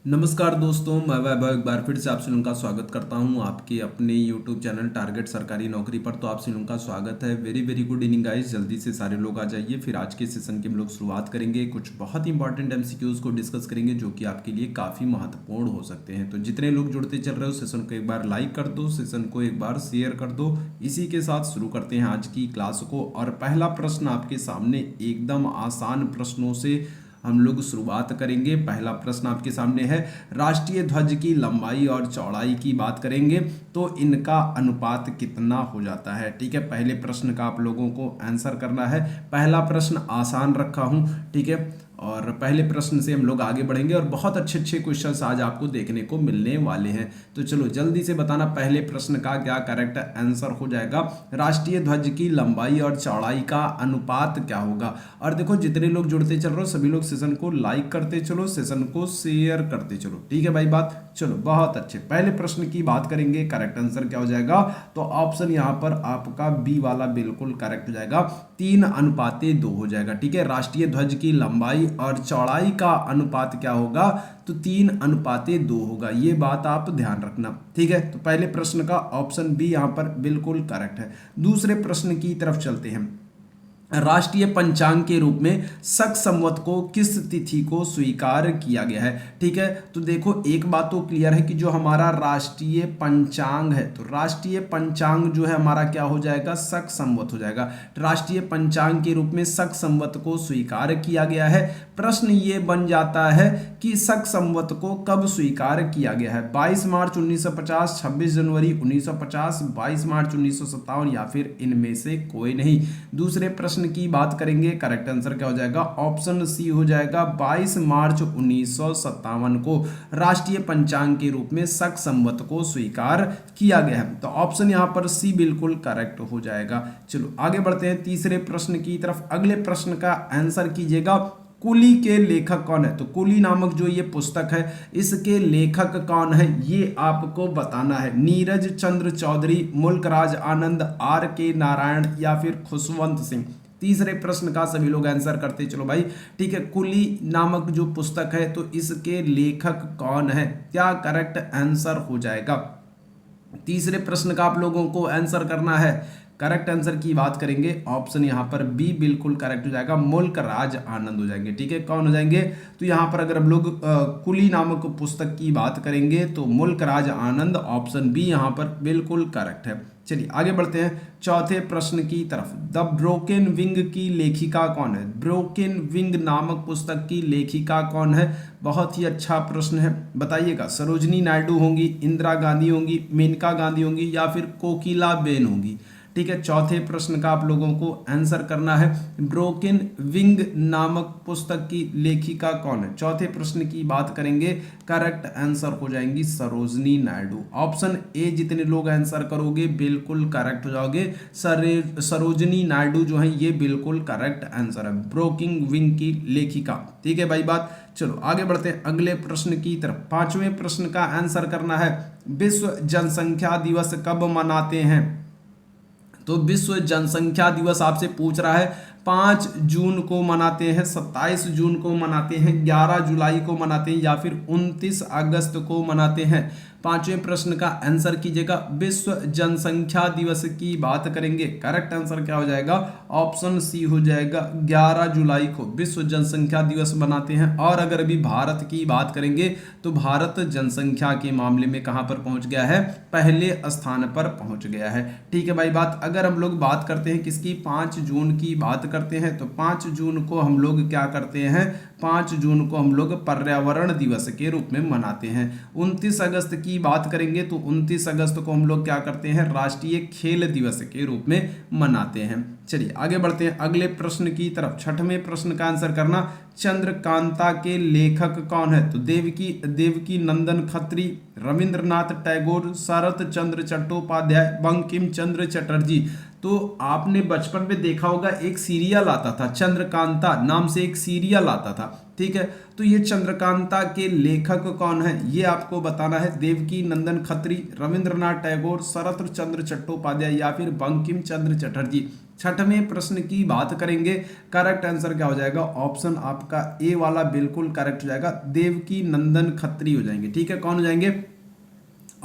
नमस्कार दोस्तों, मैं वैभव एक बार फिर से आप सभी का स्वागत करता हूं आपके अपने YouTube चैनल टारगेट सरकारी नौकरी पर। तो आप सभी का स्वागत है। Very very good evening guys. जल्दी से सारे लोग आ जाइए। फिर आज के सेशन की हम लोग शुरुआत करेंगे। कुछ बहुत इंपॉर्टेंट MCQs को डिस्कस करेंगे जो कि आपके लिए काफ़ी महत्वपूर्ण हो सकते हैं। तो जितने लोग जुड़ते चल रहे हो सेशन को एक बार लाइक कर दो, सेशन को एक बार शेयर कर दो। इसी के साथ शुरू करते हैं आज की क्लास को। और पहला प्रश्न आपके सामने एकदम आसान प्रश्नों से हम लोग शुरुआत करेंगे। पहला प्रश्न आपके सामने है, राष्ट्रीय ध्वज की लंबाई और चौड़ाई की बात करेंगे तो इनका अनुपात कितना हो जाता है। ठीक है, पहले प्रश्न का आप लोगों को आंसर करना है। पहला प्रश्न आसान रखा हूं, ठीक है, और पहले प्रश्न से हम लोग आगे बढ़ेंगे और बहुत अच्छे अच्छे क्वेश्चंस आज आपको देखने को मिलने वाले हैं। तो चलो जल्दी से बताना पहले प्रश्न का क्या करेक्ट आंसर हो जाएगा। राष्ट्रीय ध्वज की लंबाई और चौड़ाई का अनुपात क्या होगा। और देखो जितने लोग जुड़ते चल रहे हो सभी लोग सेशन को लाइक करते चलो, सेशन को शेयर करते चलो। ठीक है भाई बात, चलो बहुत अच्छे। पहले प्रश्न की बात करेंगे, करेक्ट आंसर क्या हो जाएगा। तो ऑप्शन यहाँ पर आपका बी वाला बिल्कुल करेक्ट हो जाएगा। 3:2 हो जाएगा। ठीक है, राष्ट्रीय ध्वज की लंबाई और चौड़ाई का अनुपात क्या होगा, तो 3:2 होगा। ये बात आप ध्यान रखना। ठीक है, तो पहले प्रश्न का ऑप्शन बी यहां पर बिल्कुल करेक्ट है। दूसरे प्रश्न की तरफ चलते हैं। राष्ट्रीय पंचांग के रूप में शक संवत को किस तिथि को स्वीकार किया गया है। ठीक है, तो देखो एक बात तो क्लियर है कि जो हमारा राष्ट्रीय पंचांग है, तो राष्ट्रीय पंचांग जो है हमारा क्या हो जाएगा, शक संवत हो जाएगा। राष्ट्रीय पंचांग के रूप में शक संवत को स्वीकार किया गया है। प्रश्न ये बन जाता है कि शक संवत को कब स्वीकार किया गया है। 22 मार्च 1950, 26 जनवरी 1950, 22 मार्च 1957 या फिर इनमें से कोई नहीं। दूसरे प्रश्न की बात करेंगे, करेक्ट आंसर क्या हो जाएगा, ऑप्शन सी हो जाएगा। 22 मार्च 1957 को राष्ट्रीय पंचांग के रूप में शक संवत को स्वीकार किया गया है। तो ऑप्शन यहां पर सी बिल्कुल करेक्ट हो जाएगा। चलो आगे बढ़ते हैं तीसरे प्रश्न की तरफ। अगले प्रश्न का आंसर कीजिएगा, कुली के लेखक कौन है। तो कुली नामक जो ये पुस्तक है इसके लेखक कौन है ये आपको बताना है। नीरज चंद्र चौधरी, मुल्कराज आनंद, RK नारायण या फिर खुशवंत सिंह। तीसरे प्रश्न का सभी लोग आंसर करते चलो भाई। ठीक है, कुली नामक जो पुस्तक है तो इसके लेखक कौन है, क्या करेक्ट आंसर हो जाएगा। तीसरे प्रश्न का आप लोगों को आंसर करना है। करेक्ट आंसर की बात करेंगे, ऑप्शन यहां पर बी बिल्कुल करेक्ट हो जाएगा। मुल्कराज आनंद हो जाएंगे। ठीक है, कौन हो जाएंगे, तो यहां पर अगर हम लोग कुली नामक पुस्तक की बात करेंगे तो मुल्कराज आनंद, ऑप्शन बी यहां पर बिल्कुल करेक्ट है। चलिए आगे बढ़ते हैं चौथे प्रश्न की तरफ। द ब्रोकन विंग की लेखिका कौन है। ब्रोकन विंग नामक पुस्तक की लेखिका कौन है, बहुत ही अच्छा प्रश्न है, बताइएगा। सरोजनी नायडू होंगी, इंदिरा गांधी होंगी, मेनका गांधी होंगी या फिर कोकिला बेन होंगी। ठीक है, चौथे प्रश्न का आप लोगों को आंसर करना है। ब्रोकन विंग नामक पुस्तक की लेखिका कौन है। चौथे प्रश्न की बात करेंगे, करेक्ट आंसर हो जाएंगी सरोजनी नायडू। ऑप्शन ए जितने लोग आंसर करोगे बिल्कुल करेक्ट हो जाओगे। सरोजनी नायडू जो है ये बिल्कुल करेक्ट आंसर है, ब्रोकन विंग की लेखिका। ठीक है भाई बात, चलो आगे बढ़ते हैं अगले प्रश्न की तरफ। पांचवें प्रश्न का आंसर करना है, विश्व जनसंख्या दिवस कब मनाते हैं। तो विश्व जनसंख्या दिवस आपसे पूछ रहा है, 5 जून को मनाते हैं, 27 जून को मनाते हैं, 11 जुलाई को मनाते हैं या फिर 29 अगस्त को मनाते हैं। पांचवें प्रश्न का आंसर कीजिएगा। विश्व जनसंख्या दिवस की बात करेंगे, करेक्ट आंसर क्या हो जाएगा, ऑप्शन सी हो जाएगा। 11 जुलाई को विश्व जनसंख्या दिवस मनाते हैं। और अगर अभी भारत की बात करेंगे तो भारत जनसंख्या के मामले में कहां पर पहुंच गया है, पहले स्थान पर पहुंच गया है। ठीक है भाई बात, अगर हम लोग बात करते हैं किसकी, 5 जून की बात करते हैं तो 5 जून को हम लोग क्या करते हैं, 5 जून को हम लोग पर्यावरण दिवस के रूप में मनाते हैं। 29 अगस्त की बात करेंगे तो 29 अगस्त को हम लोग क्या करते हैं, राष्ट्रीय खेल दिवस के रूप में मनाते हैं। चलिए आगे बढ़ते हैं अगले प्रश्न की तरफ। छठवें प्रश्न का आंसर करना, चंद्रकांता के लेखक कौन है। तो देवकी नंदन खत्री, रविंद्रनाथ टैगोर, शरत चंद्र चट्टोपाध्याय, बंकिम चंद्र चटर्जी। तो आपने बचपन में देखा होगा एक सीरियल आता था, चंद्रकांता नाम से एक सीरियल आता था। ठीक है, तो ये चंद्रकांता के लेखक कौन है ये आपको बताना है। देवकी नंदन खत्री, रविंद्रनाथ टैगोर, शरत चंद्र चट्टोपाध्याय या फिर बंकिम चंद्र चटर्जी। छठवें प्रश्न की बात करेंगे, करेक्ट आंसर क्या हो जाएगा, ऑप्शन आपका ए वाला बिल्कुल करेक्ट हो जाएगा, देवकी नंदन खत्री हो जाएंगे। ठीक है, कौन हो जाएंगे,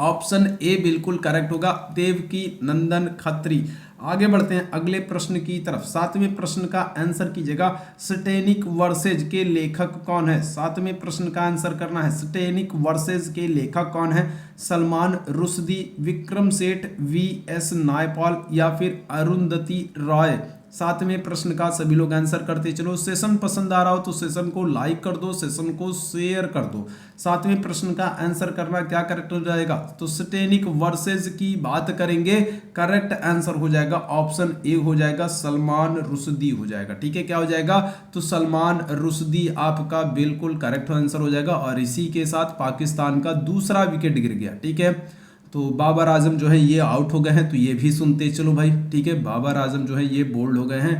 ऑप्शन ए बिल्कुल करेक्ट होगा, देवकी नंदन खत्री। आगे बढ़ते हैं अगले प्रश्न की तरफ। सातवें प्रश्न का आंसर कीजिएगा, स्टेनिक वर्सेज के लेखक कौन है। सातवें प्रश्न का आंसर करना है, स्टेनिक वर्सेज के लेखक कौन है, सलमान रुश्दी, विक्रम सेठ, वी एस नायपॉल या फिर अरुंधति रॉय। सातवें प्रश्न का सभी लोग आंसर करते चलो। सेशन पसंद आ रहा हो तो सेशन को लाइक कर दो, सेशन को शेयर कर दो। सातवें प्रश्न का आंसर करना क्या करेक्ट हो जाएगा, तो स्टेनिक वर्सेज की बात करेंगे, करेक्ट आंसर हो जाएगा ऑप्शन ए हो जाएगा, सलमान रुश्दी हो जाएगा। ठीक है, क्या हो जाएगा, तो सलमान रुश्दी आपका बिल्कुल करेक्ट आंसर हो जाएगा। और इसी के साथ पाकिस्तान का दूसरा विकेट गिर गया। ठीक है, तो बाबर आजम जो है ये आउट हो गए हैं, तो ये भी सुनते चलो भाई। ठीक है, बाबर आजम जो है ये बोल्ड हो गए हैं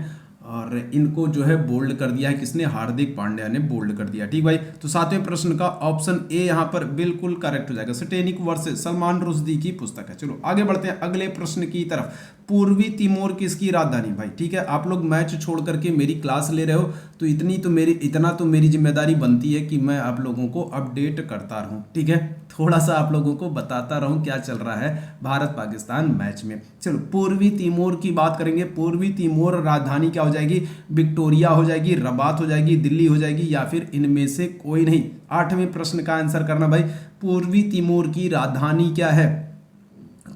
और इनको जो है बोल्ड कर दिया है किसने, हार्दिक पांड्या ने बोल्ड कर दिया। ठीक भाई, तो सातवें प्रश्न का ऑप्शन ए यहाँ पर बिल्कुल करेक्ट हो जाएगा, स्टेनिक वर्सेस सलमान रुश्दी की पुस्तक है। चलो आगे बढ़ते हैं अगले प्रश्न की तरफ। पूर्वी तिमोर किसकी राजधानी भाई। ठीक है, आप लोग मैच छोड़ करके मेरी क्लास ले रहे हो, तो इतना तो मेरी जिम्मेदारी बनती है कि मैं आप लोगों को अपडेट करता रहूं। ठीक है, थोड़ा सा आप लोगों को बताता रहूं क्या चल रहा है भारत पाकिस्तान मैच में। चलो पूर्वी तिमोर की बात करेंगे। पूर्वी तिमोर राजधानी क्या हो जाएगी, विक्टोरिया हो जाएगी, रबात हो जाएगी, दिल्ली हो जाएगी या फिर इनमें से कोई नहीं। आठवें प्रश्न का आंसर करना भाई, पूर्वी तिमोर की राजधानी क्या है,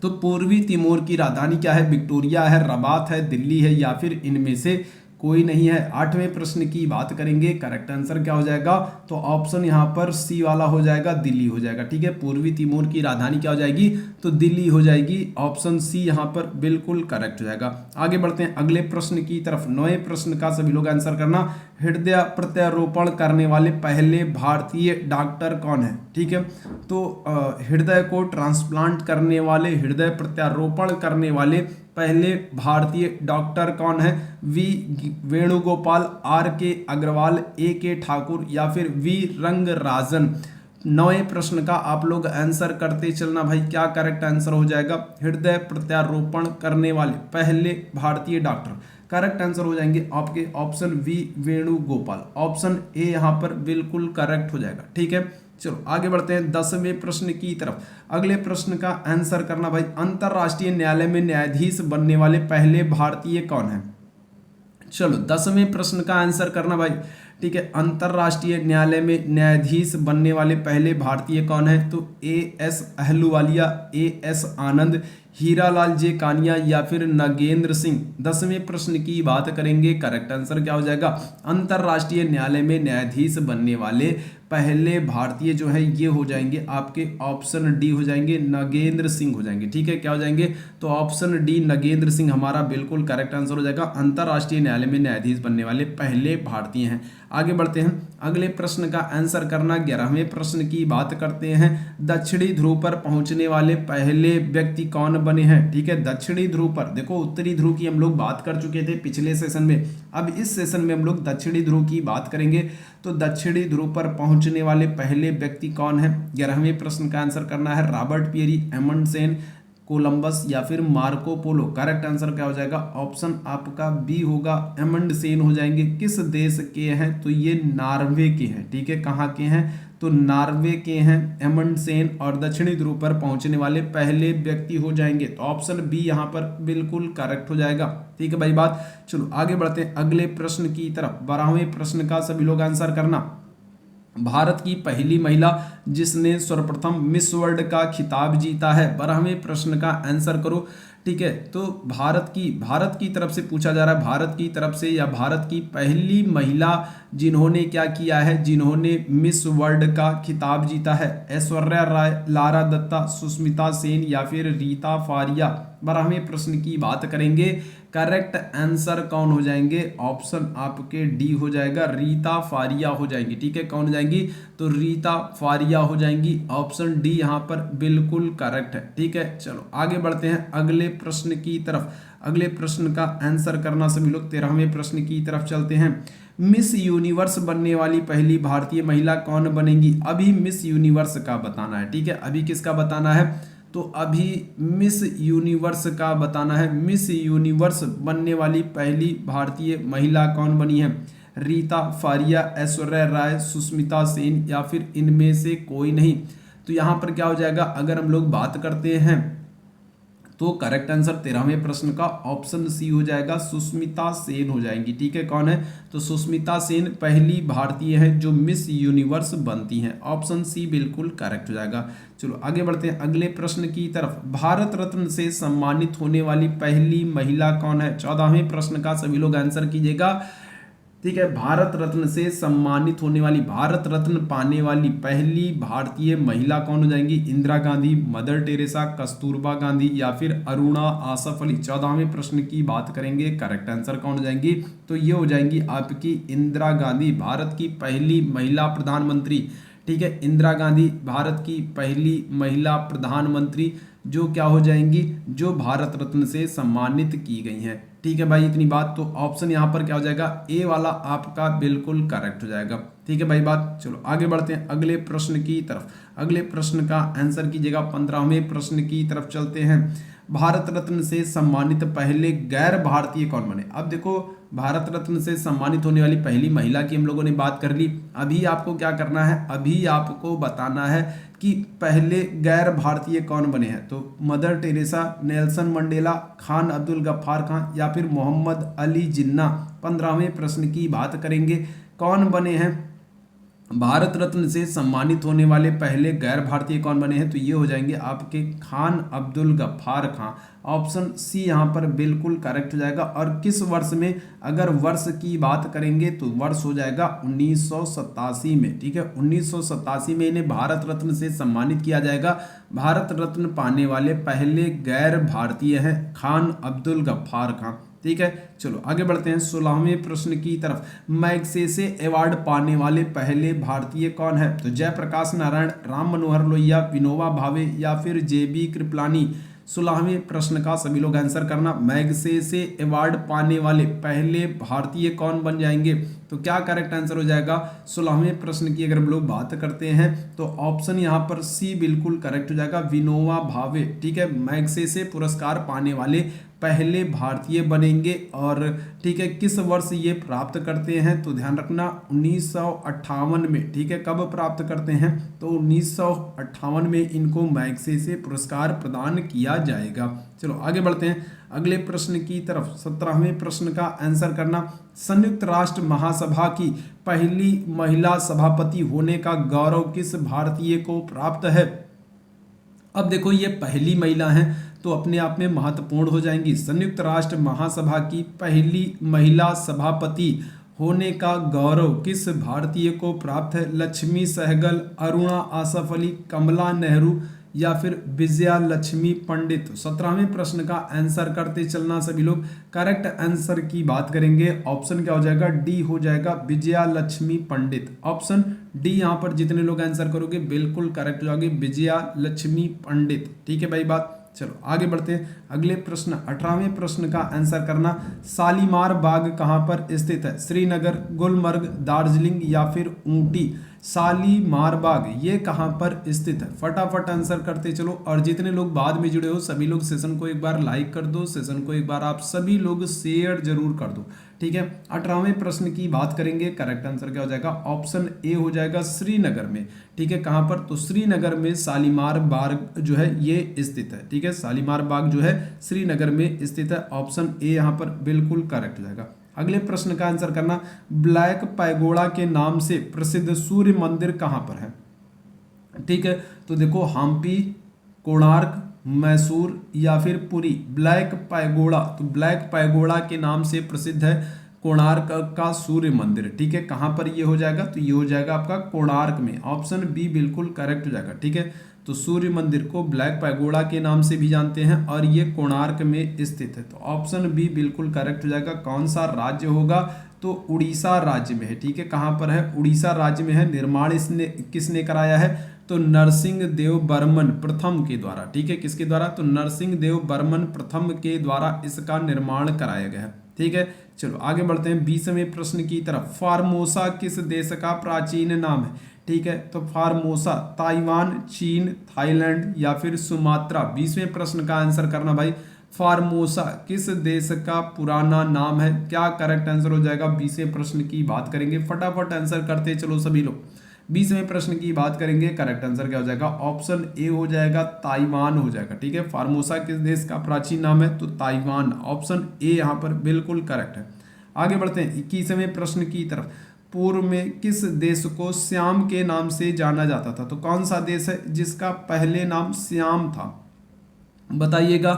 तो पूर्वी तिमोर की राजधानी क्या है, विक्टोरिया है, रबात है, दिल्ली है या फिर इनमें से कोई नहीं है। आठवें प्रश्न की बात करेंगे, करेक्ट आंसर क्या हो जाएगा, तो ऑप्शन यहाँ पर सी वाला हो जाएगा, दिल्ली हो जाएगा। ठीक है, पूर्वी तिमोर की राजधानी क्या हो जाएगी, तो दिल्ली हो जाएगी। ऑप्शन सी यहाँ पर बिल्कुल करेक्ट हो जाएगा। आगे बढ़ते हैं अगले प्रश्न की तरफ। 9वें प्रश्न का सभी लोग आंसर करना, हृदय प्रत्यारोपण करने वाले पहले भारतीय डॉक्टर कौन है। ठीक है, तो हृदय को ट्रांसप्लांट करने वाले, हृदय प्रत्यारोपण करने वाले पहले भारतीय डॉक्टर कौन है, वी वेणुगोपाल, आर के अग्रवाल, ए के ठाकुर या फिर वी रंगराजन। 9वें प्रश्न का आप लोग आंसर करते चलना भाई, क्या करेक्ट आंसर हो जाएगा, हृदय प्रत्यारोपण करने वाले पहले भारतीय डॉक्टर। करेक्ट आंसर हो जाएंगे आपके option V Venugopal. Option A यहाँ पर बिल्कुल करेक्ट हो जाएगा। ठीक है, चलो आगे बढ़ते हैं 10वें प्रश्न की तरफ। अगले प्रश्न का आंसर करना भाई, अंतरराष्ट्रीय न्यायालय में न्यायाधीश बनने वाले पहले भारतीय कौन है। चलो 10वें प्रश्न का आंसर करना भाई। ठीक है, अंतरराष्ट्रीय न्यायालय में न्यायाधीश बनने वाले पहले भारतीय कौन है, तो A S Ahluwalia, A S Anand, Hiralal J Kania या फिर नागेंद्र सिंह। 10वें प्रश्न की बात करेंगे, करेक्ट आंसर क्या हो जाएगा, अंतरराष्ट्रीय न्यायालय में न्यायाधीश बनने वाले पहले भारतीय जो है ये हो जाएंगे आपके ऑप्शन डी हो जाएंगे, नागेंद्र सिंह हो जाएंगे। ठीक है, क्या हो जाएंगे, तो ऑप्शन डी नागेंद्र सिंह हमारा बिल्कुल करेक्ट आंसर हो जाएगा, अंतरराष्ट्रीय न्यायालय में न्यायाधीश बनने वाले पहले भारतीय हैं। आगे बढ़ते हैं अगले प्रश्न का आंसर करना। 11वें प्रश्न की बात करते हैं, दक्षिणी ध्रुव पर पहुंचने वाले पहले व्यक्ति कौन बने हैं। ठीक है, दक्षिणी ध्रुव पर, देखो उत्तरी ध्रुव की हम लोग बात कर चुके थे पिछले सेशन में, अब इस सेशन में हम लोग दक्षिणी ध्रुव की बात करेंगे। तो दक्षिणी ध्रुव पर पहुंचने वाले पहले व्यक्ति कौन है। 11वें प्रश्न का आंसर करना है, रॉबर्ट पियरी, एमंडसेन, कोलंबस या फिर मार्को पोलो। करेक्ट आंसर क्या हो जाएगा, ऑप्शन आपका बी होगा, एमंडसेन हो जाएंगे। किस देश के हैं, तो ये नॉर्वे के हैं। ठीक है, कहाँ के हैं, तो नॉर्वे के हैं एमंडसेन, और दक्षिणी ध्रुव पर पहुंचने वाले पहले व्यक्ति हो जाएंगे, तो ऑप्शन बी यहाँ पर बिल्कुल करेक्ट हो जाएगा। ठीक है भाई बात। चलो आगे बढ़ते हैं अगले प्रश्न की तरफ। 12वें प्रश्न का सभी लोग आंसर करना, भारत की पहली महिला जिसने सर्वप्रथम मिस वर्ल्ड का खिताब जीता है। 12वें प्रश्न का आंसर करो। ठीक है, तो भारत की तरफ से पूछा जा रहा है, भारत की तरफ से या भारत की पहली महिला जिन्होंने क्या किया है, जिन्होंने मिस वर्ल्ड का खिताब जीता है। ऐश्वर्या राय, लारा दत्ता, सुष्मिता सेन या फिर रीता फारिया। 12वें प्रश्न की बात करेंगे, करेक्ट आंसर कौन हो जाएंगे, ऑप्शन आपके डी हो जाएगा, रीता फारिया हो जाएंगी। ठीक है, कौन हो जाएंगी, तो रीता फारिया हो जाएंगी। ऑप्शन डी यहाँ पर बिल्कुल करेक्ट है। ठीक है, चलो आगे बढ़ते हैं अगले प्रश्न की तरफ। अगले प्रश्न का आंसर करना सभी लोग। 13वें प्रश्न की तरफ चलते हैं। मिस यूनिवर्स बनने वाली पहली भारतीय महिला कौन बनेगी। अभी मिस यूनिवर्स का बताना है। ठीक है, अभी किसका बताना है, तो अभी मिस यूनिवर्स का बताना है। मिस यूनिवर्स बनने वाली पहली भारतीय महिला कौन बनी है? रीता फारिया, ऐश्वर्या राय, सुष्मिता सेन या फिर इनमें से कोई नहीं। तो यहाँ पर क्या हो जाएगा, अगर हम लोग बात करते हैं तो करेक्ट आंसर 13वें प्रश्न का ऑप्शन सी हो जाएगा, सुष्मिता सेन हो जाएंगी। ठीक है, कौन है? तो सुष्मिता सेन पहली भारतीय है जो मिस यूनिवर्स बनती हैं। ऑप्शन सी बिल्कुल करेक्ट हो जाएगा। चलो आगे बढ़ते हैं अगले प्रश्न की तरफ। भारत रत्न से सम्मानित होने वाली पहली महिला कौन है? 14वें प्रश्न का सभी लोग आंसर कीजिएगा। ठीक है, भारत रत्न से सम्मानित होने वाली, भारत रत्न पाने वाली पहली भारतीय महिला कौन हो जाएंगी? इंदिरा गांधी, मदर टेरेसा, कस्तूरबा गांधी या फिर अरुणा आसफ अली। 14वें प्रश्न की बात करेंगे, करेक्ट आंसर कौन हो जाएंगी? तो ये हो जाएंगी आपकी इंदिरा गांधी, भारत की पहली महिला प्रधानमंत्री। ठीक है, इंदिरा गांधी भारत की पहली महिला प्रधानमंत्री जो क्या हो जाएंगी, जो भारत रत्न से सम्मानित की गई हैं। ठीक है भाई, इतनी बात। तो ऑप्शन यहाँ पर क्या हो जाएगा, ए वाला आपका बिल्कुल करेक्ट हो जाएगा। ठीक है भाई बात। चलो आगे बढ़ते हैं अगले प्रश्न की तरफ। अगले प्रश्न का आंसर कीजिएगा। 15वें प्रश्न की तरफ चलते हैं। भारत रत्न से सम्मानित पहले गैर भारतीय कौन बने? अब देखो, भारत रत्न से सम्मानित होने वाली पहली महिला की हम लोगों ने बात कर ली। अभी आपको क्या करना है, अभी आपको बताना है कि पहले गैर भारतीय कौन बने हैं। तो Mother Teresa, Nelson Mandela, Khan Abdul Gaffar Khan या फिर मोहम्मद अली जिन्ना। 15वें प्रश्न की बात करेंगे, कौन बने हैं भारत रत्न से सम्मानित होने वाले पहले गैर भारतीय कौन बने हैं? तो ये हो जाएंगे आपके खान अब्दुल गफ्फार खान। ऑप्शन सी यहाँ पर बिल्कुल करेक्ट हो जाएगा। और किस वर्ष में, अगर वर्ष की बात करेंगे तो वर्ष हो जाएगा 1987 में। ठीक है, 1987 में इन्हें भारत रत्न से सम्मानित किया जाएगा। भारत रत्न पाने वाले पहले गैर भारतीय हैं खान अब्दुल गफ्फार खान। ठीक है, चलो आगे बढ़ते हैं 16वें प्रश्न की तरफ। मैग्सेसे अवार्ड पाने वाले पहले भारतीय कौन है? तो जयप्रकाश नारायण, राम मनोहर लोहिया, विनोबा भावे या फिर जेबी कृपलानी। 16वें प्रश्न का सभी लोग आंसर करना। मैग्सेसे अवार्ड पाने वाले पहले भारतीय कौन बन जाएंगे? तो क्या करेक्ट आंसर हो जाएगा 16वें प्रश्न की अगर हम लोग बात करते हैं तो ऑप्शन यहाँ पर सी बिल्कुल करेक्ट हो जाएगा, विनोबा भावे। ठीक है, मैग्सेसे पुरस्कार पाने वाले पहले भारतीय बनेंगे। और ठीक है, किस वर्ष ये प्राप्त करते हैं? तो ध्यान रखना 1958 में। ठीक है, कब प्राप्त करते हैं? तो 1958 में इनको मैग्सेसे पुरस्कार प्रदान किया जाएगा। चलो आगे बढ़ते हैं अगले प्रश्न की तरफ। 17वें प्रश्न का आंसर करना। संयुक्त राष्ट्र महासभा की पहली महिला सभापति होने का गौरव किस भारतीय को प्राप्त है? अब देखो, ये पहली महिला हैं तो अपने आप में महत्वपूर्ण हो जाएंगी। संयुक्त राष्ट्र महासभा की पहली महिला सभापति होने का गौरव किस भारतीय को प्राप्त है? लक्ष्मी सहगल, अरुणा आसफ अली, कमला नेहरू या फिर विजया लक्ष्मी पंडित। 17वें प्रश्न का आंसर करते चलना सभी लोग। करेक्ट आंसर की बात करेंगे, ऑप्शन क्या हो जाएगा? डी हो जाएगा, विजया लक्ष्मी पंडित। ऑप्शन डी यहाँ पर जितने लोग आंसर करोगे बिल्कुल करेक्ट हो जाओगे, विजया लक्ष्मी पंडित। ठीक है भाई बात। चलो आगे बढ़ते हैं अगले प्रश्न। 18वें प्रश्न का आंसर करना। शालीमार बाग कहाँ पर स्थित है? श्रीनगर, गुलमर्ग, दार्जिलिंग या फिर ऊटी। शालीमार बाग ये कहाँ पर स्थित है? फटाफट आंसर करते चलो। और जितने लोग बाद में जुड़े हो सभी लोग सेशन को एक बार लाइक कर दो, सेशन को एक बार आप सभी लोग शेयर जरूर कर दो। ठीक है, 18वें प्रश्न की बात करेंगे। करेक्ट आंसर क्या हो जाएगा? ऑप्शन ए हो जाएगा, श्रीनगर में। ठीक है, कहाँ पर? तो श्रीनगर में शालीमार बाग जो है ये स्थित है। ठीक है, शालीमार बाग जो है श्रीनगर में स्थित है। ऑप्शन ए यहाँ पर बिल्कुल करेक्ट हो जाएगा। अगले प्रश्न का आंसर करना। ब्लैक पैगोडा के नाम से प्रसिद्ध सूर्य मंदिर कहाँ पर है? ठीक है, तो देखो, हम्पी, कोणार्क, मैसूर या फिर पुरी। ब्लैक पैगोडा, तो ब्लैक पैगोडा के नाम से प्रसिद्ध है कोणार्क का सूर्य मंदिर। ठीक है, कहाँ पर ये हो जाएगा? तो ये हो जाएगा आपका कोणार्क में। ऑप्शन बी बिल्कुल करेक्ट हो जाएगा। ठीक है, तो सूर्य मंदिर को ब्लैक पैगोडा के नाम से भी जानते हैं और ये कोणार्क में स्थित है। तो ऑप्शन बी बिल्कुल करेक्ट हो जाएगा। कौन सा राज्य होगा? तो उड़ीसा राज्य में है। ठीक है, कहाँ पर है? उड़ीसा राज्य में है। निर्माण इसने किसने कराया है? तो नरसिंह देव बर्मन प्रथम के द्वारा। ठीक है, किसके द्वारा? तो नरसिंह देव बर्मन प्रथम के द्वारा इसका निर्माण कराया गया है। ठीक है, चलो आगे बढ़ते हैं 20वें प्रश्न की तरफ। फार्मोसा किस देश का प्राचीन नाम है? ठीक है, तो फार्मोसा ताइवान, चीन, थाईलैंड या फिर सुमात्रा। 20वें प्रश्न का आंसर करना भाई। फार्मोसा किस देश का पुराना नाम है? क्या करेक्ट आंसर हो जाएगा? 20वें प्रश्न की बात करेंगे, फटाफट आंसर करते चलो सभी लोग। 20वें प्रश्न की बात करेंगे, करेक्ट आंसर क्या हो जाएगा? ऑप्शन ए हो जाएगा, ताइवान हो जाएगा। ठीक है, फार्मोसा किस देश का प्राचीन नाम है? तो ताइवान, ऑप्शन ए यहाँ पर बिल्कुल करेक्ट है। आगे बढ़ते हैं 21वें प्रश्न की तरफ। पूर्व में किस देश को श्याम के नाम से जाना जाता था? तो कौन सा देश है जिसका पहले नाम श्याम था? बताइएगा।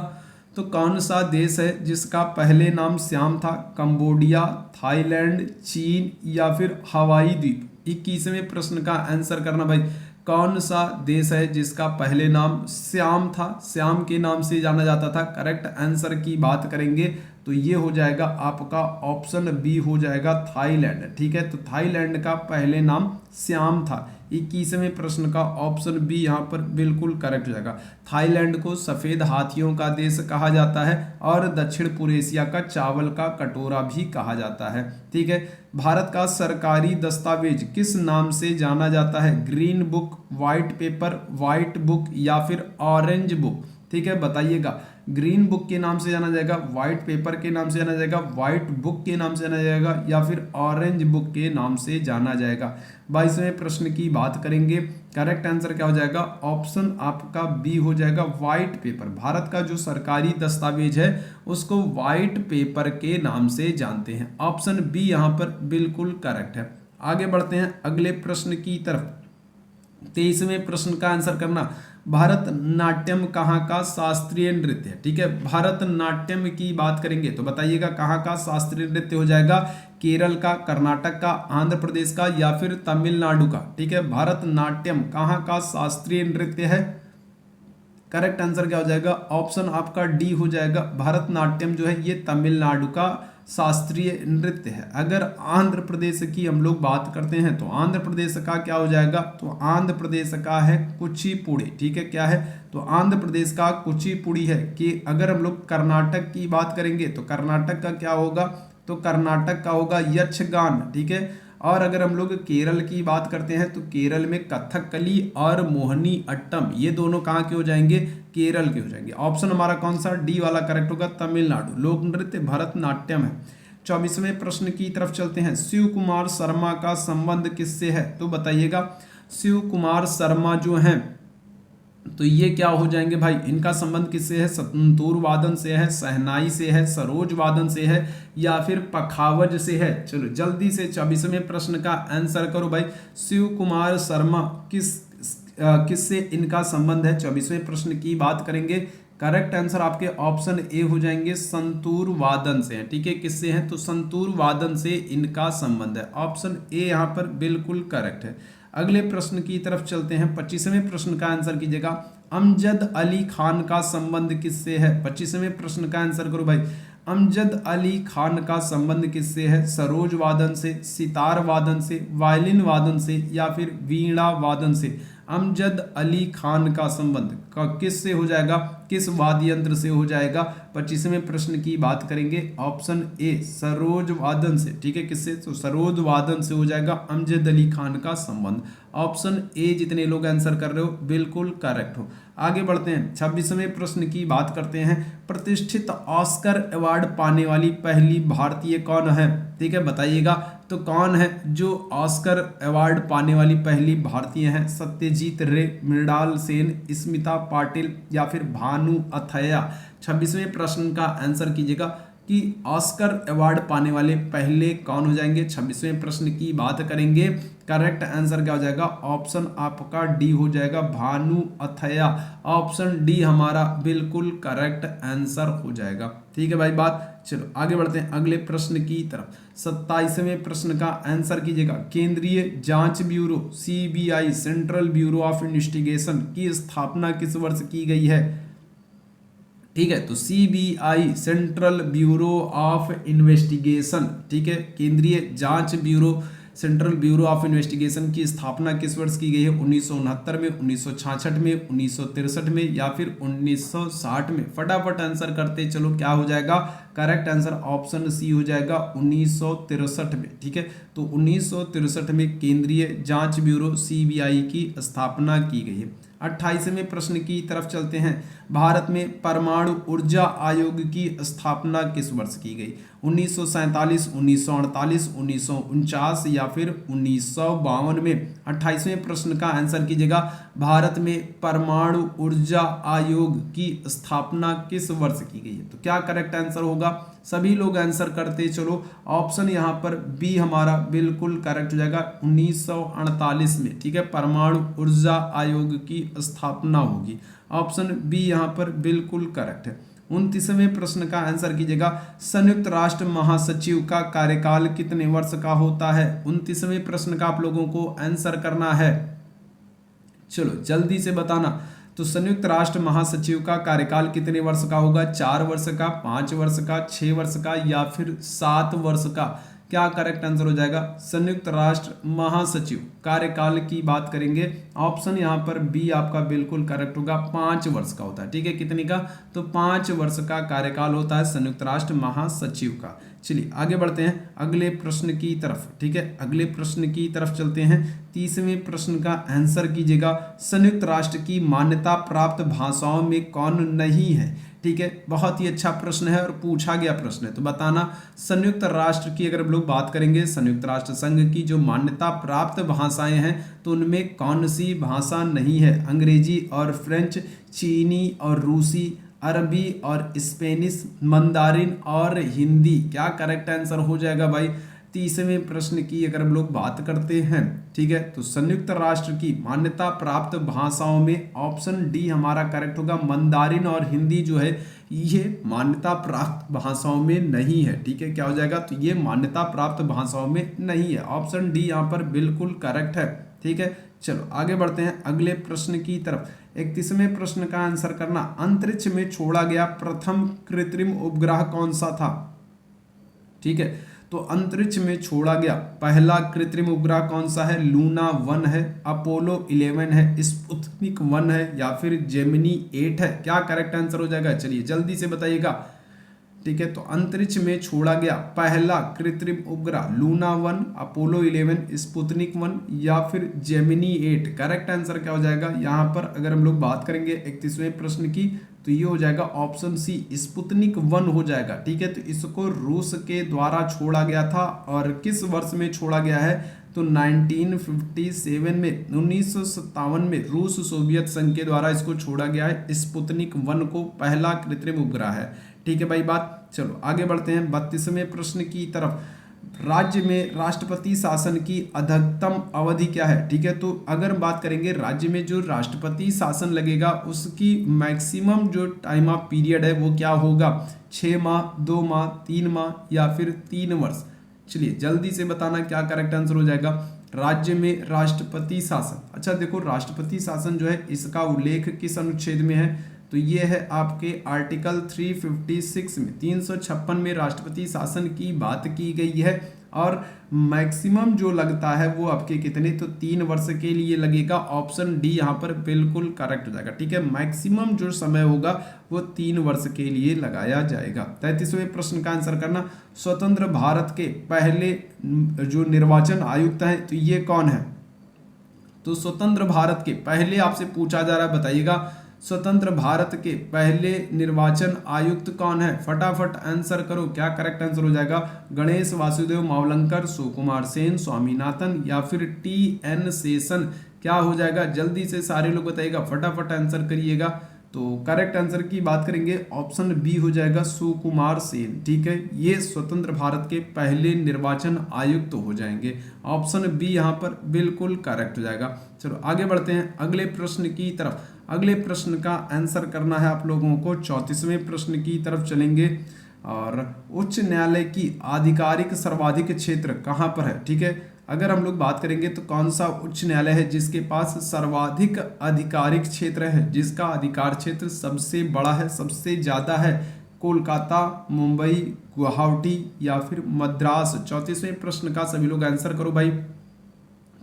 तो कौन सा देश है जिसका पहले नाम श्याम था? कंबोडिया, थाईलैंड, चीन या फिर हवाई द्वीप? 21वें प्रश्न का आंसर करना भाई। कौन सा देश है जिसका पहले नाम श्याम था, श्याम के नाम से जाना जाता था? करेक्ट आंसर की बात करेंगे तो ये हो जाएगा आपका ऑप्शन बी हो जाएगा, थाईलैंड। ठीक है, तो थाईलैंड का पहले नाम श्याम था। 21वें प्रश्न का ऑप्शन बी यहाँ पर बिल्कुल करेक्ट हो जाएगा। थाईलैंड को सफेद हाथियों का देश कहा जाता है और दक्षिण पूर्व एशिया का चावल का कटोरा भी कहा जाता है। ठीक है, भारत का सरकारी दस्तावेज किस नाम से जाना जाता है? Green book, white paper, white book या फिर ऑरेंज बुक? ठीक है, बताइएगा। ग्रीन बुक के नाम से जाना जाएगा, व्हाइट पेपर के नाम से जाना जाएगा, व्हाइट बुक के नाम से जाना जाएगा या फिर ऑरेंज बुक के नाम से जाना जाएगा? 22वें प्रश्न की बात करेंगे, करेक्ट आंसर क्या हो जाएगा? ऑप्शन आपका बी हो जाएगा, व्हाइट पेपर। भारत का जो सरकारी दस्तावेज है उसको व्हाइट पेपर के नाम से जानते हैं। ऑप्शन बी यहाँ पर बिल्कुल करेक्ट है। आगे बढ़ते हैं अगले प्रश्न की तरफ। 23वें प्रश्न का आंसर करना। भारतनाट्यम कहाँ का शास्त्रीय नृत्य है? ठीक है, भारतनाट्यम की बात करेंगे तो बताइएगा कहाँ का शास्त्रीय नृत्य हो जाएगा? केरल का, कर्नाटक का, आंध्र प्रदेश का या फिर तमिलनाडु का? ठीक है, भारतनाट्यम कहाँ का शास्त्रीय नृत्य है? करेक्ट आंसर क्या हो जाएगा? ऑप्शन आपका डी हो जाएगा। भारतनाट्यम जो है ये तमिलनाडु का शास्त्रीय नृत्य है। अगर आंध्र प्रदेश की हम लोग बात करते हैं तो आंध्र प्रदेश का क्या हो जाएगा? तो आंध्र प्रदेश का है कुचिपुड़ी। ठीक है, क्या है? तो आंध्र प्रदेश का कुचिपुड़ी है। कि अगर हम लोग कर्नाटक की बात करेंगे तो कर्नाटक का क्या होगा? तो कर्नाटक का होगा यक्षगान। ठीक है, और अगर हम लोग केरल की बात करते हैं तो केरल में कथकली और मोहिनी अट्टम, ये दोनों कहाँ के हो जाएंगे? केरल के हो जाएंगे। ऑप्शन हमारा कौन सा? डी वाला करेक्ट होगा, तमिलनाडु। लोक नृत्य भरतनाट्यम है। 24वें प्रश्न की तरफ चलते हैं। शिव कुमार शर्मा का संबंध किससे है? तो बताइएगा। शिव कुमार शर्मा जो हैं तो ये क्या हो जाएंगे भाई? इनका संबंध किससे है? संतूर वादन से है, शहनाई से है, सरोज वादन से है या फिर पखावज से है? चलो जल्दी से 24वें प्रश्न का आंसर करो भाई। शिव कुमार शर्मा किससे इनका संबंध है? 24वें प्रश्न की बात करेंगे, करेक्ट आंसर आपके ऑप्शन ए हो जाएंगे, संतूर वादन से है। ठीक है, किससे है? तो संतूर वादन से इनका संबंध है। ऑप्शन ए यहाँ पर बिल्कुल करेक्ट है। अगले प्रश्न की तरफ चलते हैं। 25वें प्रश्न का आंसर कीजिएगा। अमजद अली खान का संबंध किससे है? 25वें प्रश्न का आंसर करो भाई। अमजद अली खान का संबंध किससे है? सरोज वादन से, सितार वादन से, वायलिन वादन से या फिर वीणा वादन से? अमजद अली खान का संबंध किससे हो जाएगा? किस वाद्य यंत्र से हो जाएगा? 25वें प्रश्न की बात करेंगे, ऑप्शन ए सरोज वादन से। ठीक है, किससे? तो सरोज वादन से हो जाएगा अमजद अली खान का संबंध। ऑप्शन ए जितने लोग आंसर कर रहे हो बिल्कुल करेक्ट हो। आगे बढ़ते हैं, 26वें प्रश्न की बात करते हैं। प्रतिष्ठित ऑस्कर अवार्ड पाने वाली पहली भारतीय कौन है? ठीक है, बताइएगा। तो कौन है जो ऑस्कर अवार्ड पाने वाली पहली भारतीय है? सत्यजीत रे, मृणाल सेन, स्मिता पाटिल या फिर भानु अथैया? 26वें प्रश्न का आंसर कीजिएगा कि ऑस्कर अवार्ड पाने वाले पहले कौन हो जाएंगे? 26वें प्रश्न की बात करेंगे, करेक्ट आंसर क्या हो जाएगा? ऑप्शन आपका डी हो जाएगा, भानु अथैया। ऑप्शन डी हमारा बिल्कुल करेक्ट आंसर हो जाएगा। ठीक है भाई बात। चलो आगे बढ़ते हैं अगले प्रश्न की तरफ। 27वें प्रश्न का आंसर कीजिएगा। केंद्रीय जांच bureau CBI central bureau of investigation की स्थापना किस वर्ष की गई है? ठीक है, तो CBI central bureau of investigation, ठीक है, केंद्रीय जांच bureau central bureau of investigation की स्थापना किस वर्ष की गई है? 1969 में, 1966 में, 1963 में या फिर 1960 में? फटाफट आंसर करते चलो, क्या हो जाएगा? करेक्ट आंसर ऑप्शन सी हो जाएगा 1963 में। ठीक है, तो 1963 में केंद्रीय जांच ब्यूरो सीबीआई की स्थापना की गई है। 28वें प्रश्न की तरफ चलते हैं। भारत में परमाणु ऊर्जा आयोग की स्थापना किस वर्ष की गई? 1947, 1948, 1949 या फिर 1952 में? 28वें प्रश्न का आंसर कीजिएगा। भारत में परमाणु ऊर्जा आयोग की स्थापना किस वर्ष की गई है? तो क्या करेक्ट आंसर होगा? सभी लोग आंसर करते चलो। ऑप्शन यहाँ पर बी हमारा बिल्कुल करेक्ट हो जाएगा, 1948 में। ठीक है, परमाणु ऊर्जा आयोग की स्थापना होगी। ऑप्शन बी यहाँ पर बिल्कुल करेक्ट है। 29वें प्रश्न का आंसर कीजिएगा। संयुक्त राष्ट्र महासचिव का कार्यकाल कितने वर्ष का होता है? 29वें प्रश्न का आप लोगों को आंसर करना है। चलो जल्दी से बताना। तो संयुक्त राष्ट्र महासचिव का कार्यकाल कितने वर्ष का होगा? 4 वर्ष का, 5 वर्ष का, 6 वर्ष का या फिर 7 वर्ष का? क्या करेक्ट आंसर हो जाएगा? संयुक्त राष्ट्र महासचिव कार्यकाल की बात करेंगे, ऑप्शन यहाँ पर बी आपका बिल्कुल करेक्ट होगा, 5 वर्ष का होता है। ठीक है, कितने का? तो 5 वर्ष का कार्यकाल होता है संयुक्त राष्ट्र महासचिव का। चलिए आगे बढ़ते हैं अगले प्रश्न की तरफ। ठीक है, अगले प्रश्न की तरफ चलते हैं। 30वें प्रश्न का आंसर कीजिएगा। संयुक्त राष्ट्र की मान्यता प्राप्त भाषाओं में कौन नहीं है? ठीक है, बहुत ही अच्छा प्रश्न है और पूछा गया प्रश्न है, तो बताना। संयुक्त राष्ट्र की अगर हम लोग बात करेंगे, संयुक्त राष्ट्र संघ की जो मान्यता प्राप्त भाषाएं हैं तो उनमें कौन सी भाषा नहीं है? अंग्रेजी और फ्रेंच, चीनी और रूसी, अरबी और स्पेनिश, मंदारिन और हिंदी। क्या करेक्ट आंसर हो जाएगा भाई? 30वें प्रश्न की अगर हम लोग बात करते हैं, ठीक है, तो संयुक्त राष्ट्र की मान्यता प्राप्त भाषाओं में ऑप्शन डी हमारा करेक्ट होगा। मंदारिन और हिंदी जो है ये मान्यता प्राप्त भाषाओं में नहीं है। ठीक है, क्या हो जाएगा? तो ये मान्यता प्राप्त भाषाओं में नहीं है। ऑप्शन डी यहाँ पर बिल्कुल करेक्ट है। ठीक है, चलो आगे बढ़ते हैं अगले प्रश्न की तरफ। 31वें प्रश्न का आंसर करना। अंतरिक्ष में छोड़ा गया प्रथम कृत्रिम उपग्रह कौन सा था? ठीक है, तो अंतरिक्ष में छोड़ा गया पहला कृत्रिम उपग्रह कौन सा है? लूना 1 है, अपोलो 11 है, स्पुतनिक 1 है या फिर जेमिनी 8 है? क्या करेक्ट आंसर हो जाएगा? चलिए जल्दी से बताइएगा। ठीक है, तो अंतरिक्ष में छोड़ा गया पहला कृत्रिम उपग्रह लूना 1, अपोलो 11, स्पुतनिक 1 या फिर जेमिनी 8। करेक्ट आंसर क्या हो जाएगा? यहाँ पर अगर हम लोग बात करेंगे 31वें प्रश्न की तो ये हो जाएगा ऑप्शन सी, स्पुतनिक 1 हो जाएगा। ठीक है, तो इसको रूस के द्वारा छोड़ा गया था और किस वर्ष में छोड़ा गया है? तो 1957 में, 1957 में रूस सोवियत संघ के द्वारा इसको छोड़ा गया है। स्पुतनिक 1 को पहला कृत्रिम उपग्रह है। ठीक है भाई बात। चलो आगे बढ़ते हैं 32वें प्रश्न की तरफ। राज्य में राष्ट्रपति शासन की अधिकतम अवधि क्या है? ठीक है, तो अगर हम बात करेंगे राज्य में जो राष्ट्रपति शासन लगेगा उसकी मैक्सिमम जो टाइम ऑफ पीरियड है वो क्या होगा? 6 माह, 2 माह, 3 माह या फिर 3 वर्ष? चलिए जल्दी से बताना क्या करेक्ट आंसर हो जाएगा। राज्य में राष्ट्रपति शासन, अच्छा देखो राष्ट्रपति शासन जो है इसका उल्लेख किस अनुच्छेद में है? तो ये है आपके आर्टिकल 356 में, 356 में राष्ट्रपति शासन की बात की गई है और मैक्सिमम जो लगता है वो आपके कितने? तो 3 वर्ष के लिए लगेगा। ऑप्शन डी यहाँ पर बिल्कुल करेक्ट हो जाएगा। ठीक है, मैक्सिमम जो समय होगा वो 3 वर्ष के लिए लगाया जाएगा। 33वें प्रश्न का आंसर करना। स्वतंत्र भारत के पहले जो निर्वाचन आयुक्त हैं तो ये कौन है? तो स्वतंत्र भारत के पहले आपसे पूछा जा रहा है, बताइएगा स्वतंत्र भारत के पहले निर्वाचन आयुक्त कौन है? फटाफट आंसर करो, क्या करेक्ट आंसर हो जाएगा? गणेश वासुदेव मावलंकर, सुकुमार सेन, स्वामीनाथन या फिर TN शेषन? क्या हो जाएगा? जल्दी से सारे लोग बताइएगा, फटाफट आंसर करिएगा। तो करेक्ट आंसर की बात करेंगे ऑप्शन बी हो जाएगा, सुकुमार सेन। ठीक है, ये स्वतंत्र भारत के पहले निर्वाचन आयुक्त हो जाएंगे। ऑप्शन बी यहाँ पर बिल्कुल करेक्ट हो जाएगा। चलो आगे बढ़ते हैं अगले प्रश्न की तरफ। अगले प्रश्न का आंसर करना है आप लोगों को। 34वें प्रश्न की तरफ चलेंगे और उच्च न्यायालय की आधिकारिक सर्वाधिक क्षेत्र कहाँ पर है? ठीक है, अगर हम लोग बात करेंगे तो कौन सा उच्च न्यायालय है जिसके पास सर्वाधिक आधिकारिक क्षेत्र है, जिसका अधिकार क्षेत्र सबसे बड़ा है, सबसे ज़्यादा है? कोलकाता, मुंबई, गुवाहाटी या फिर मद्रास? 34वें प्रश्न का सभी लोग आंसर करो भाई।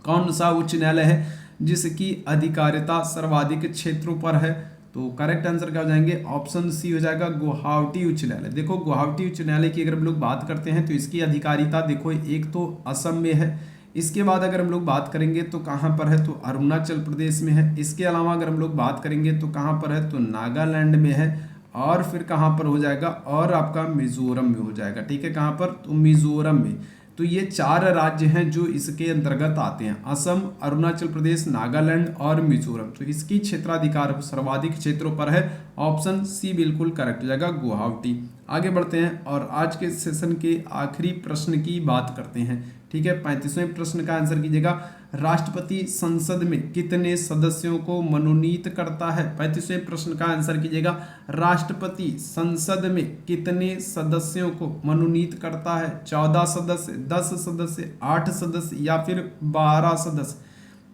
कौन सा उच्च न्यायालय है जिसकी अधिकारिता सर्वाधिक क्षेत्रों पर है? तो करेक्ट आंसर क्या हो जाएंगे, ऑप्शन सी हो जाएगा गुवाहाटी उच्च न्यायालय। देखो गुवाहाटी उच्च न्यायालय की अगर हम लोग बात करते हैं तो इसकी अधिकारिता देखो एक तो असम में है, इसके बाद अगर हम लोग बात करेंगे तो कहाँ पर है, तो अरुणाचल प्रदेश में है। इसके अलावा अगर हम लोग बात करेंगे तो कहाँ पर है, तो नागालैंड में है। और फिर कहाँ पर हो जाएगा, और आपका मिजोरम में हो जाएगा। ठीक है, कहाँ पर, तो मिजोरम में। तो ये 4 राज्य हैं जो इसके अंतर्गत आते हैं, असम, अरुणाचल प्रदेश, नागालैंड और मिजोरम। तो इसकी क्षेत्राधिकार सर्वाधिक क्षेत्रों पर है। ऑप्शन सी बिल्कुल करेक्ट हो जाएगा, गुवाहाटी। आगे बढ़ते हैं और आज के सेशन के आखिरी प्रश्न की बात करते हैं। ठीक है, 35वें प्रश्न का आंसर कीजिएगा। राष्ट्रपति संसद में कितने सदस्यों को मनोनीत करता है? 35वें प्रश्न का आंसर कीजिएगा। राष्ट्रपति संसद में कितने सदस्यों को मनोनीत करता है? 14 सदस्य, 10 सदस्य, 8 सदस्य या फिर 12 सदस्य?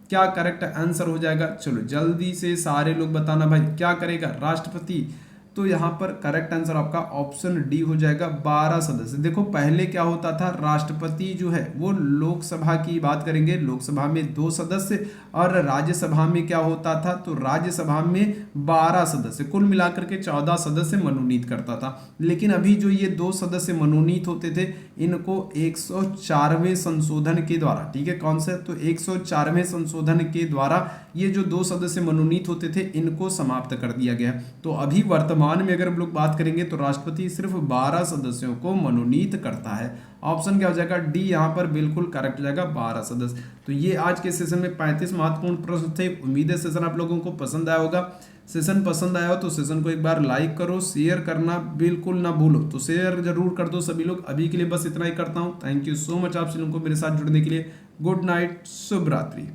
क्या करेक्ट आंसर हो जाएगा? चलो जल्दी से सारे लोग बताना भाई, क्या करेगा राष्ट्रपति? तो यहाँ पर करेक्ट आंसर आपका ऑप्शन डी हो जाएगा, 12 सदस्य। देखो पहले क्या होता था, राष्ट्रपति जो है वो लोकसभा की बात करेंगे, लोकसभा में 2 सदस्य, और राज्यसभा में क्या होता था, तो राज्यसभा में 12 सदस्य, कुल मिलाकर के 14 सदस्य मनोनीत करता था। लेकिन अभी जो ये 2 सदस्य मनोनीत होते थे, इनको 104वें संशोधन के द्वारा, ठीक है, कौन सा, तो 104वें संशोधन के द्वारा ये जो 2 सदस्य मनोनीत होते थे इनको समाप्त कर दिया गया। तो अभी वर्तमान में अगर हम लोग बात करेंगे तो राष्ट्रपति सिर्फ 12 सदस्यों को मनोनीत करता है। ऑप्शन क्या हो जाएगा, डी यहाँ पर बिल्कुल करेक्ट हो जाएगा, 12 सदस्य। तो ये आज के सेशन में 35 महत्वपूर्ण प्रश्न थे। उम्मीद है सेशन आप लोगों को पसंद आया होगा। सेशन पसंद आया हो तो सेशन को एक बार लाइक करो, शेयर करना बिल्कुल ना भूलो, तो शेयर जरूर कर दो सभी लोग। अभी के लिए बस इतना ही करता हूँ। थैंक यू सो मच आप सभी लोगों को मेरे साथ जुड़ने के लिए। गुड नाइट, शुभ रात्रि।